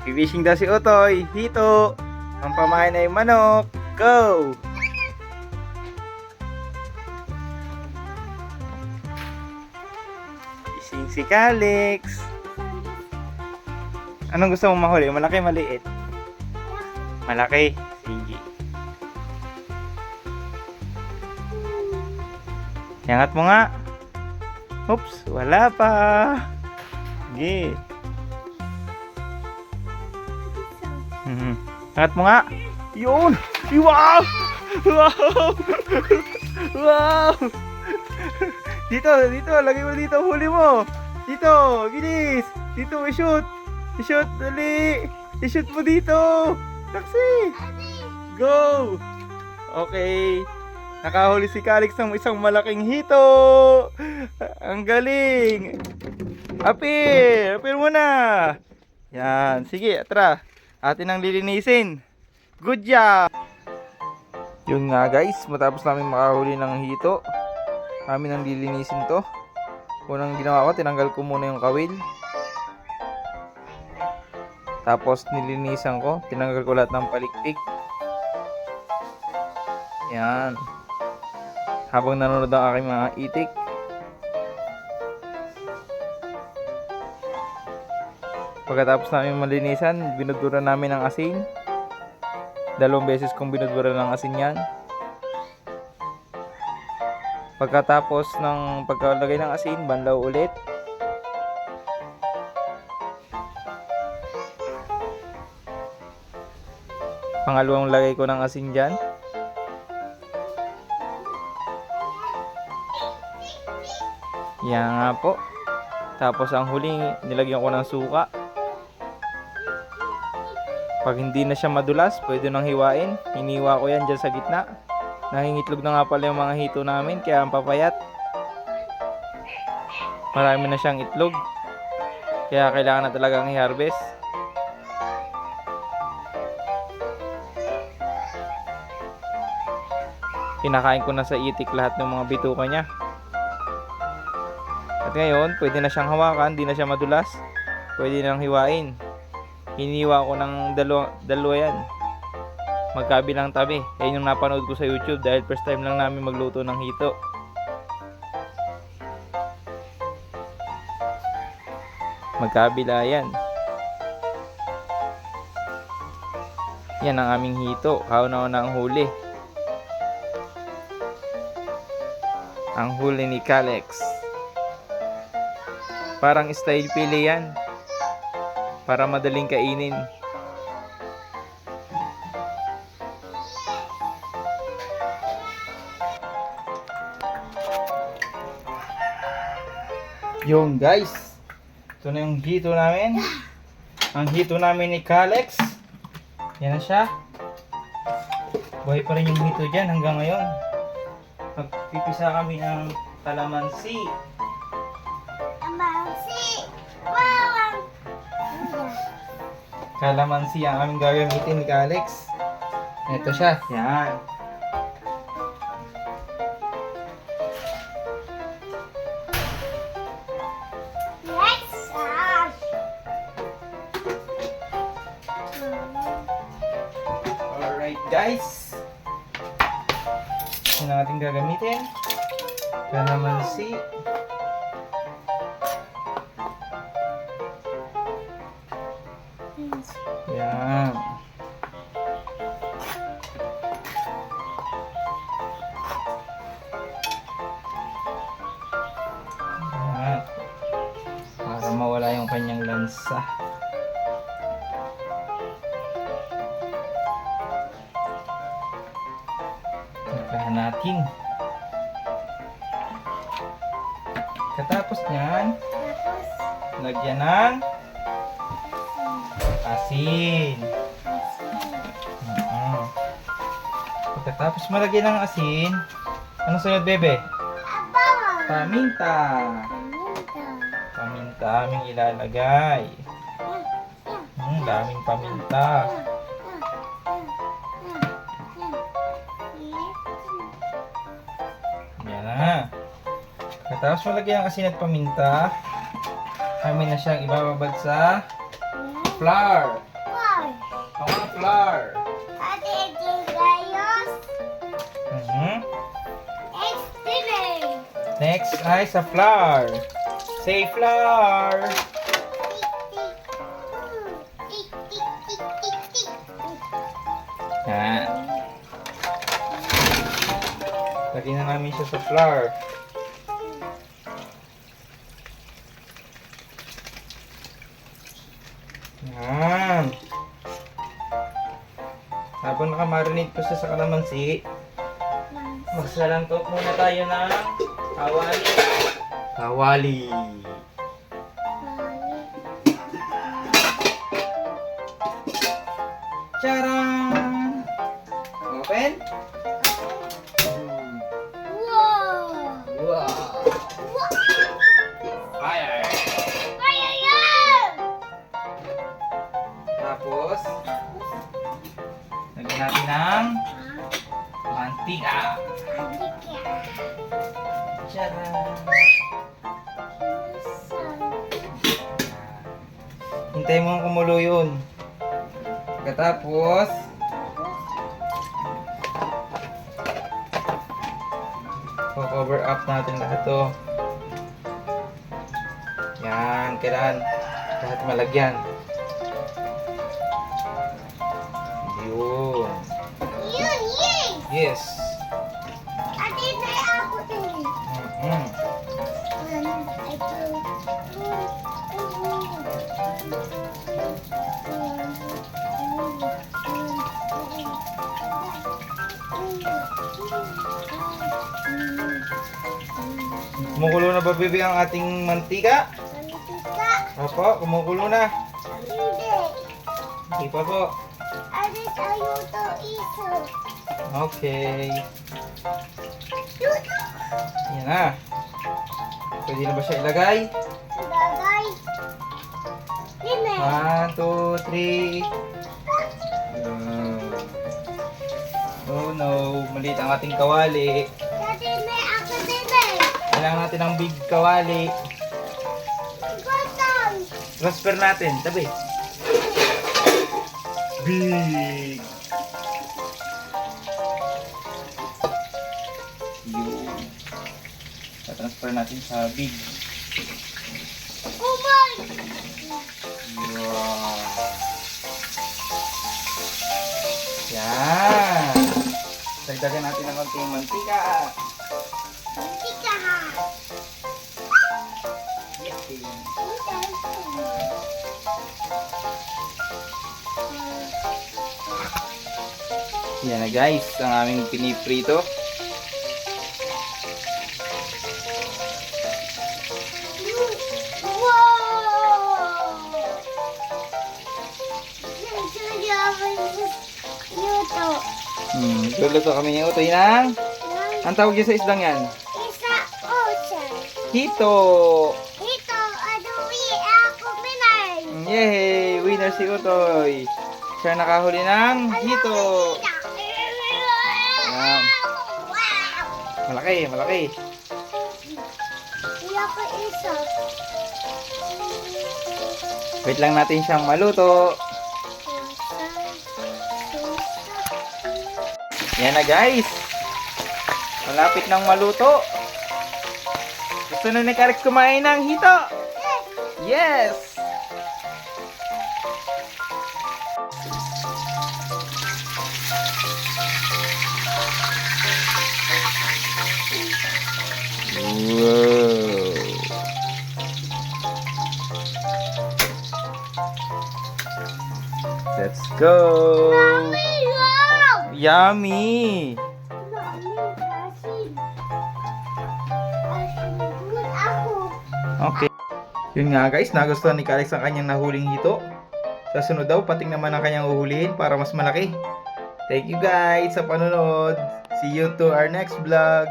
Fishing daw si Utoy. Hito. Ang pamain ay manok. Go! Fishing si Calix. Anong gusto mong mahuli? Malaki, maliit? Malaki. Sige. Yangat mo nga. Oops, wala pa. Sige. Yangat mo nga. Yun! Wow! Wow! Wow! Dito, lagay mo dito, huli mo. Dito, gilis. Dito, i-shoot. I-shoot, dali. I-shoot mo dito. Taxi. Go! Okay. Nakahuli si Calix ng isang malaking hito. Ang galing. Apir mo na. Yan, sige, tara. Atin ang lilinisin. Good job. Yun nga guys, matapos namin makahuli ng hito, amin ang lilinisin to. Unang ginawa ko, tinanggal ko muna yung kawil. Tapos nilinisan ko, tinanggal ko lahat ng palikpik. Yan. Habang nanonood ang aking mga itik. Pagkatapos namin malinisan, binudura namin ang asin. 2 beses kong binudura ng asin yan. Pagkatapos ng pagkalagay ng asin, banlaw ulit. Pangalawang lagay ko ng asin dyan. Yan nga po. Tapos ang huling nilagyan ko ng suka. Pag hindi na siya madulas, pwede nang hiwain. Hiniwa ko yan dyan sa gitna. Nangingitlog na nga pala yung mga hito namin, kaya ang papayat. Marami na siyang itlog. Kaya kailangan na talagang i-harvest. Kinakain ko na sa itik lahat ng mga bituka niya. At ngayon, pwede na siyang hawakan, di na siya madulas. Pwede nang hiwain. Hiniwa ko ng dalawa yan. Magkabilang tabi. Yan yung napanood ko sa YouTube dahil first time lang namin magluto ng hito. Magkabila yan. Yan ang aming hito. Kauna-una ang huli. Ang huli ni Calix. Parang style pili yan. Para madaling kainin. Yung guys. Ito na yung hito namin. Ang hito namin ni Calix. Yan na siya. Buhay pa rin yung hito dyan hanggang ngayon. Magpipisa kami ng kalamansi. Kalamansi ang aming gagamitin ni Calix. Ito siya. Yan. Alright guys. Yan ang ating gagamitin. Kalamansi. Yan. Yan. Para mawala yung kanyang lansa. Nagkahan natin. Katapos niyan, lagyan ng asin. Pagkatapos malagyan ng asin, ano sunod, bebe? Paminta. Paminta aming ilalagay. Daming paminta. Yan na. Pagkatapos malagyan ng asin at paminta, kami na siyang ibababad sa flour. Mga flower. Ate, ito gayos. Mhm. Extime. Next ay sa flower. Say flower. Tik, tik, tik, tik, tik. Yan. Lagyan na namin siya sa flower. Yan. Habang nakamarinate pa siya sa kalamansi, magsalantok muna tayo ng kawali. Kawali. Charan! Open? Wow! Wow! Wow! Fire! Kaya yan! Tapos, lagyan natin ng mantika. Charan! Hintay mo ang kumulo yun. Pagkatapos, cover up natin lahat to. Yan, kailangan lahat malagyan. Yun. Yun, yun! Yes. Ate, may ako din. Mhm. Kumukulo na ba, baby, ang ating mantika? Opo, kumukulo na. Hindi pa po. Okay. Yan na. Pwede na ba siya ilagay? 1, 2, 3. Oh no, maliit ang ating kawali. Kailangan natin ng big kawali. Transfer natin, tabi. Big. Yun. Transfer natin sa big. Wow. Yan. Dagdagan natin ng konting mantika. Yan na guys, ang aming piniprito. Luluto kami ng utoy ng... Ang tawag yun sa isdang yan? Hito! Yay! Winner si Utoy! Siya nakahuli ng hito! Yan. Malaki, malaki. Wait lang natin siyang maluto. Yan na guys. Malapit nang maluto. Gusto na ni Karix kumain ng hito? Yes! Wow! Let's go! Yummy! Okay. Yun nga guys, nagustuhan ni Karix ang kanyang nahuling hito. Sa sunod daw, pating naman ang kanyang uhulihin para mas malaki. Thank you guys sa panonood. See you to our next vlog.